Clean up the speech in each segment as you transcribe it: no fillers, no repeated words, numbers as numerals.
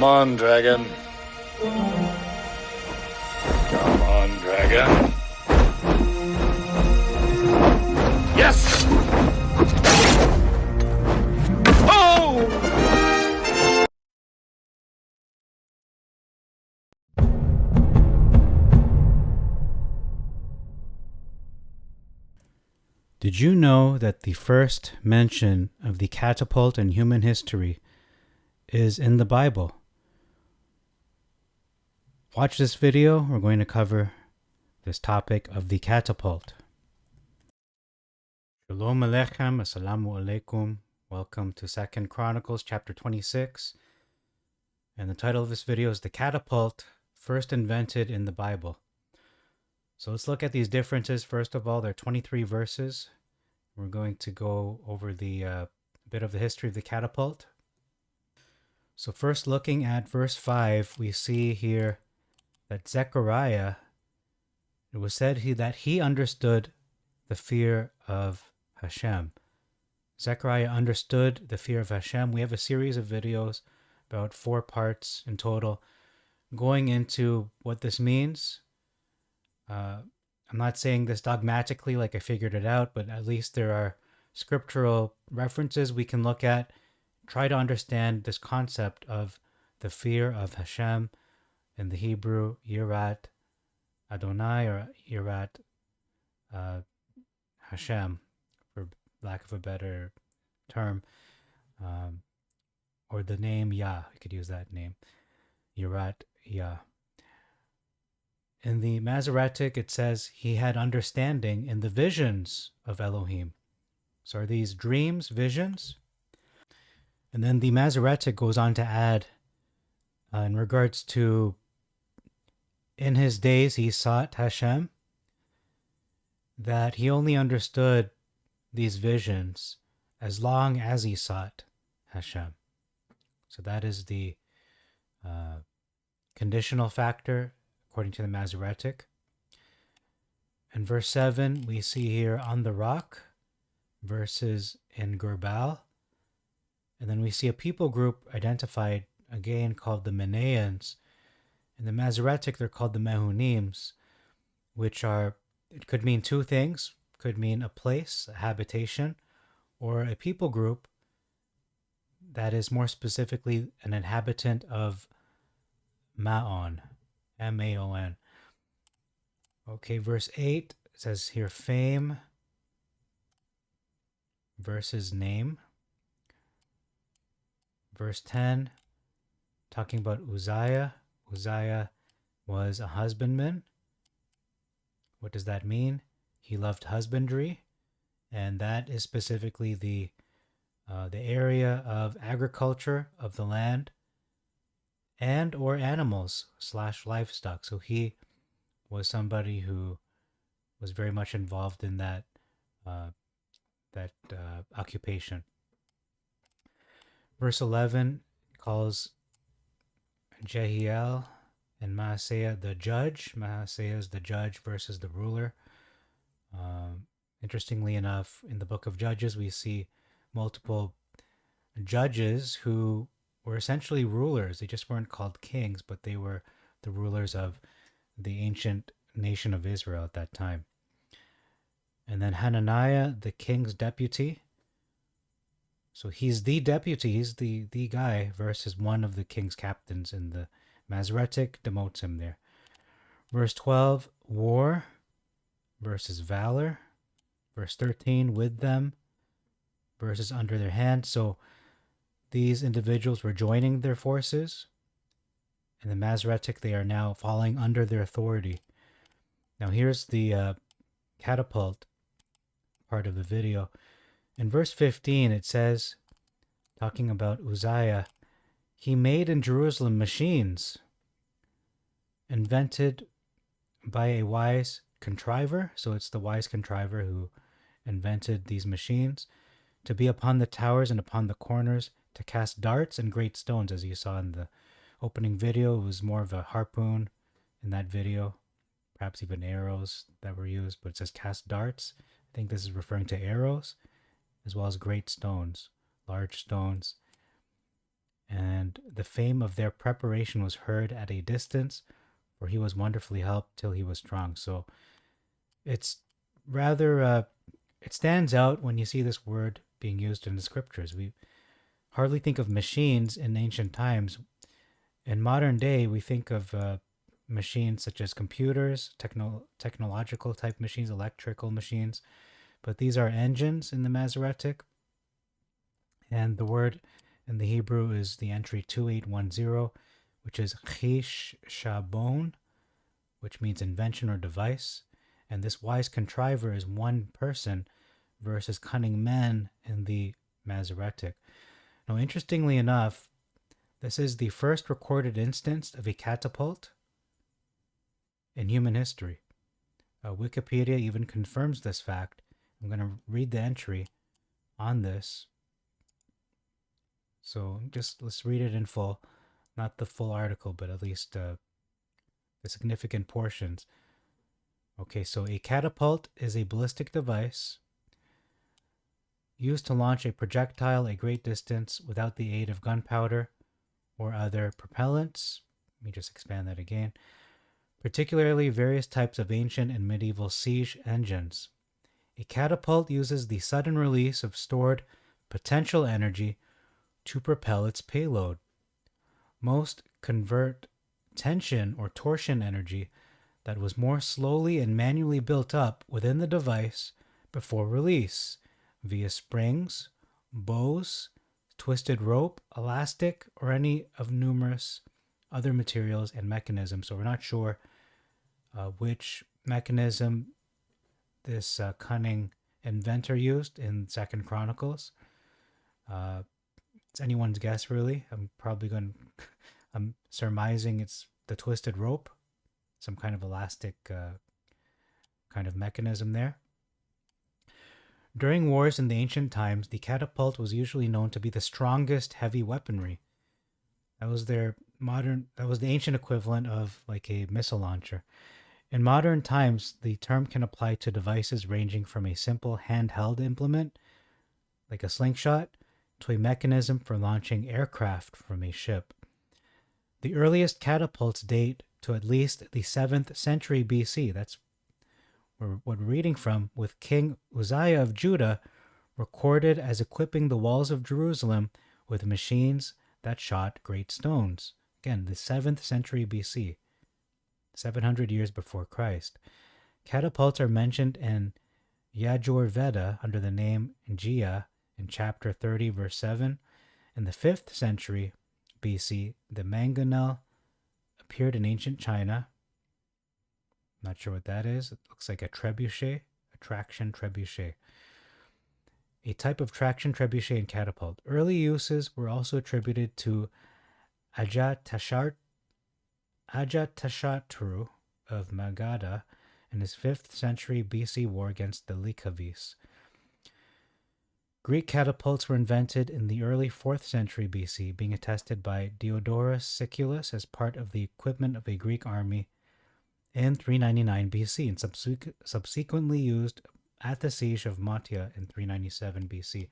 Come on, dragon. Come on, dragon. Yes! Oh! Did you know that the first mention of the catapult in human history is in the Bible? Watch this video. We're going to cover this topic of the catapult. Shalom Aleichem, Assalamu Alaikum. Welcome to 2 Chronicles chapter 26. And the title of this video is The Catapult, First Invented in the Bible. So let's look at these differences. First of all, there are 23 verses. We're going to go over the bit of the history of the catapult. So first, looking at verse 5, we see here that Zechariah, it was said that he understood the fear of Hashem. Zechariah understood the fear of Hashem. We have a series of videos, about 4 parts in total, going into what this means. I'm not saying this dogmatically like I figured it out, but at least there are scriptural references we can look at, try to understand this concept of the fear of Hashem, in the Hebrew, Yirat Adonai, or Yirat Hashem, for lack of a better term, or the name Yah. You could use that name, Yirat Yah. In the Masoretic, it says he had understanding in the visions of Elohim. So are these dreams, visions? And then the Masoretic goes on to add, in regards to, in his days he sought Hashem, that he only understood these visions as long as he sought Hashem. So that is the conditional factor, according to the Masoretic. In verse 7, we see here on the rock versus in Gerbal. And then we see a people group identified again called the Menaeans. In the Masoretic, they're called the Mehunims, which are, it could mean 2 things. It could mean a place, a habitation, or a people group that is more specifically an inhabitant of Maon, M-A-O-N. Okay, verse 8 says here fame versus name. Verse 10, talking about Uzziah. Uzziah was a husbandman. What does that mean? He loved husbandry, and that is specifically the area of agriculture of the land and or animals / livestock. So he was somebody who was very much involved in that occupation. Verse 11 calls Jehiel and Maaseiah the judge. Maaseiah is the judge versus the ruler. Interestingly enough, in the book of Judges, we see multiple judges who were essentially rulers. They just weren't called kings, but they were the rulers of the ancient nation of Israel at that time. And then Hananiah, the king's deputy. So he's the deputy, he's the guy, versus one of the king's captains in the Masoretic, demotes him there. Verse 12, war versus valor. Verse 13, with them versus under their hand. So these individuals were joining their forces. In the Masoretic, they are now falling under their authority. Now here's the catapult part of the video. In verse 15, it says, talking about Uzziah, he made in Jerusalem machines invented by a wise contriver. So it's the wise contriver who invented these machines, to be upon the towers and upon the corners, to cast darts and great stones. As you saw in the opening video, it was more of a harpoon in that video, perhaps even arrows that were used, but it says cast darts. I think this is referring to arrows, as well as great stones, large stones. and the fame of their preparation was heard at a distance, for he was wonderfully helped till he was strong. So it's rather, it stands out when you see this word being used in the scriptures. We hardly think of machines in ancient times. In modern day, we think of machines such as computers, technological type machines, electrical machines, but these are engines in the Masoretic. And the word in the Hebrew is the entry 2810, which is chish shabon, which means invention or device. And this wise contriver is one person versus cunning man in the Masoretic. Now, interestingly enough, this is the first recorded instance of a catapult in human history. Wikipedia even confirms this fact. I'm going to read the entry on this. So just let's read it in full. Not the full article, but at least the significant portions. Okay, so a catapult is a ballistic device used to launch a projectile a great distance without the aid of gunpowder or other propellants. Let me just expand that again. Particularly various types of ancient and medieval siege engines. A catapult uses the sudden release of stored potential energy to propel its payload. Most convert tension or torsion energy that was more slowly and manually built up within the device before release via springs, bows, twisted rope, elastic, or any of numerous other materials and mechanisms. So we're not sure which mechanism this cunning inventor used in Second Chronicles. It's anyone's guess, really. I'm surmising it's the twisted rope, some kind of elastic kind of mechanism there. During wars in the ancient times, the catapult was usually known to be the strongest heavy weaponry. That was the ancient equivalent of like a missile launcher. In modern times, the term can apply to devices ranging from a simple handheld implement, like a slingshot, to a mechanism for launching aircraft from a ship. The earliest catapults date to at least the 7th century BC. That's what we're reading from, with King Uzziah of Judah recorded as equipping the walls of Jerusalem with machines that shot great stones. Again, the 7th century BC, 700 years before Christ. Catapults are mentioned in Yajur Veda under the name Jia in chapter 30, verse 7. In the 5th century BC, the mangonel appeared in ancient China. Not sure what that is. It looks like a trebuchet, a traction trebuchet. A type of traction trebuchet and catapult. Early uses were also attributed to Ajatashatru of Magadha in his 5th century BC war against the Lycavis. Greek catapults were invented in the early 4th century BC, being attested by Diodorus Siculus as part of the equipment of a Greek army in 399 BC and subsequently used at the siege of Mattia in 397 BC.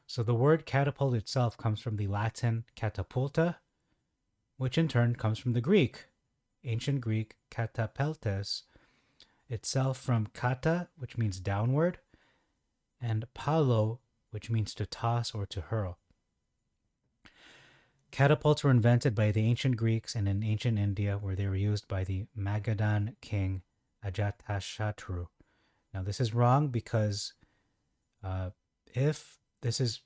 So the word catapult itself comes from the Latin catapulta, which in turn comes from the Greek, ancient Greek katapeltes, itself from kata, which means downward, and palo, which means to toss or to hurl. Catapults were invented by the ancient Greeks and in ancient India, where they were used by the Magadhan king Ajatashatru. Now, this is wrong because if this is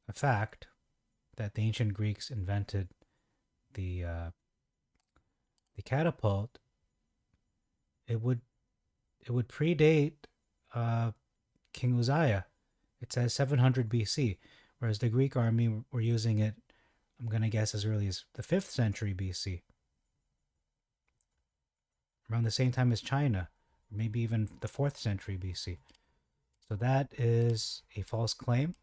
a fact that the ancient Greeks invented the catapult, it would predate King Uzziah. It says 700 BC, whereas the Greek army were using it, I'm going to guess, as early as the 5th century BC. Around the same time as China, or maybe even the 4th century BC. So that is a false claim.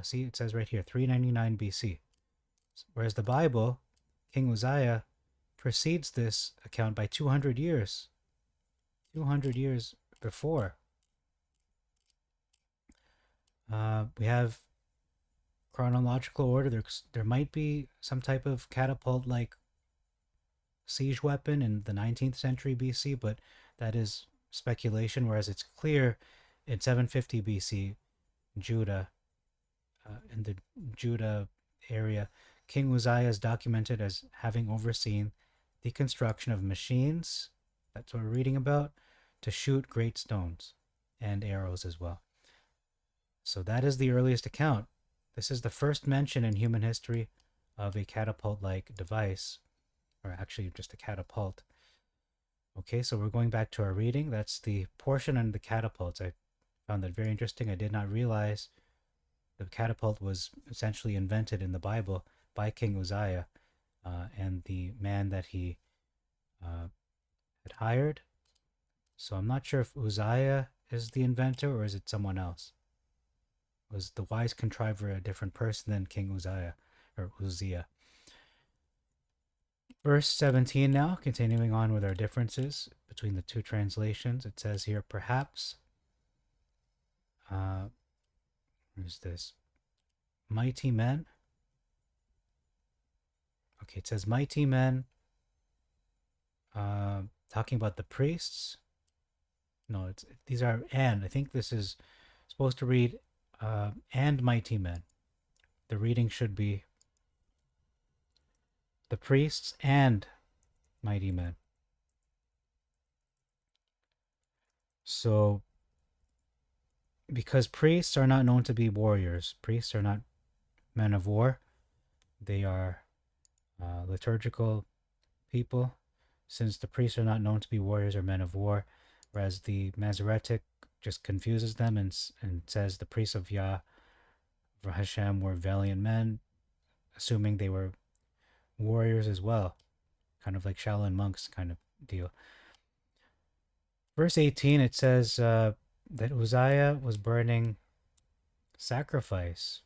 See, it says right here, 399 BC. Whereas the Bible, King Uzziah, precedes this account by 200 years. 200 years before. We have chronological order, there might be some type of catapult like siege weapon in the 19th century BC, but that is speculation. Whereas it's clear in 750 BC, Judah, in the Judah area, King Uzziah is documented as having overseen the construction of machines, that's what we're reading about, to shoot great stones and arrows as well. So that is the earliest account. This is the first mention in human history of a catapult-like device, or actually just a catapult. Okay, so we're going back to our reading. That's the portion on the catapults. I found that very interesting. I did not realize the catapult was essentially invented in the Bible by King Uzziah and the man that he had hired. So I'm not sure if Uzziah is the inventor or is it someone else. Was the wise contriver a different person than King Uzziah or Uzziah? Verse 17 now, continuing on with our differences between the two translations. It says here, perhaps, where's this? Mighty men. Okay, it says mighty men, talking about the priests. No, these are and. I think this is supposed to read and mighty men. The reading should be the priests and mighty men. So, because priests are not known to be warriors, priests are not men of war. They are liturgical people. Since the priests are not known to be warriors or men of war, whereas the Masoretic just confuses them and says the priests of Yah, for Hashem, were valiant men, assuming they were warriors as well, kind of like Shaolin monks kind of deal. Verse 18, it says that Uzziah was burning sacrifice.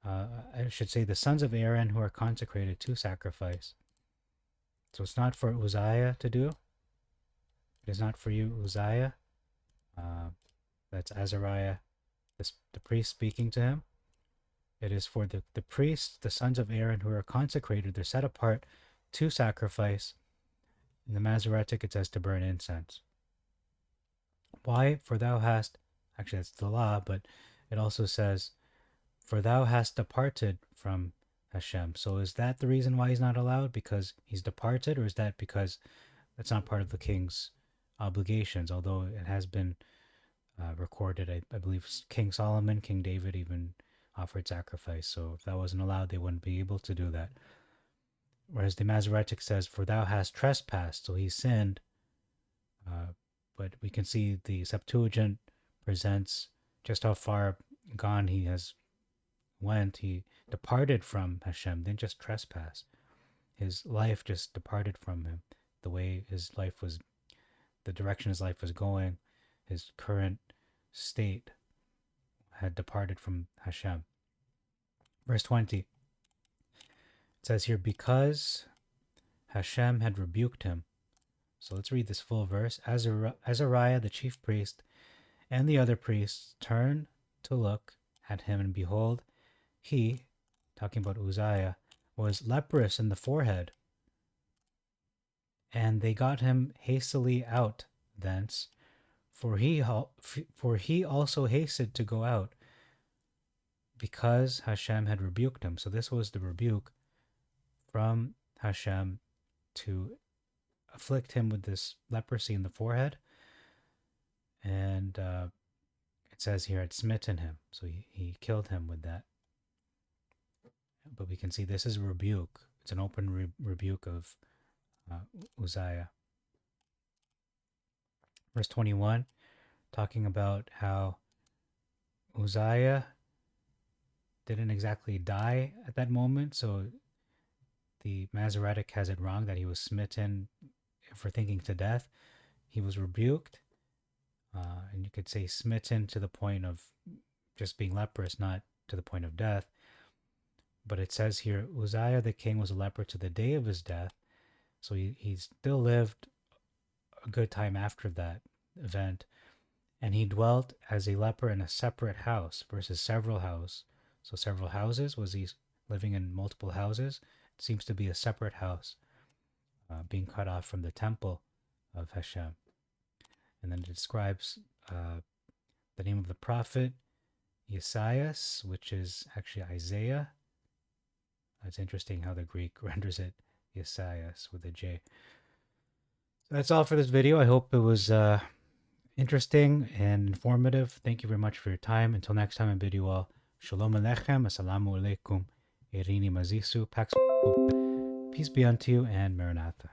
I should say the sons of Aaron who are consecrated to sacrifice. So it's not for Uzziah to do. It is not for you, Uzziah. That's Azariah, the priest speaking to him. It is for the priests, the sons of Aaron who are consecrated. They're set apart to sacrifice. In the Masoretic, it says to burn incense. Why? For thou hast, actually that's the law, but it also says, for thou hast departed from Hashem. So is that the reason why he's not allowed? Because he's departed? Or is that because that's not part of the king's obligations? Although it has been recorded, I believe King Solomon, King David even offered sacrifice. So if that wasn't allowed, they wouldn't be able to do that. Whereas the Masoretic says, for thou hast trespassed. So he sinned. But we can see the Septuagint presents just how far gone he has went. He departed from Hashem, didn't just trespass. His life just departed from him. The way his life was, the direction his life was going, his current state had departed from Hashem. Verse 20. It says here, because Hashem had rebuked him. So let's read this full verse. Azariah, the chief priest, and the other priests turned to look at him, and behold, he, talking about Uzziah, was leprous in the forehead. And they got him hastily out thence, for he also hasted to go out, because Hashem had rebuked him. So this was the rebuke from Hashem to afflict him with this leprosy in the forehead. And it says here, it smitten him. So he killed him with that. But we can see this is a rebuke. It's an open rebuke of Uzziah. Verse 21, talking about how Uzziah didn't exactly die at that moment. So the Masoretic has it wrong that he was smitten for thinking to death. He was rebuked. And you could say smitten to the point of just being leprous, not to the point of death. But it says here, Uzziah the king was a leper to the day of his death. So he still lived a good time after that event. And he dwelt as a leper in a separate house versus several houses. So several houses, was he living in multiple houses? It seems to be a separate house, being cut off from the temple of Hashem. And then it describes the name of the prophet, Isaias, which is actually Isaiah. It's interesting how the Greek renders it Isaias with a J. So that's all for this video. I hope it was interesting and informative. Thank you very much for your time. Until next time, I bid you all Shalom Aleichem, Assalamu Alaikum, Irini Mazisu, Pax. Peace be unto you, and Maranatha.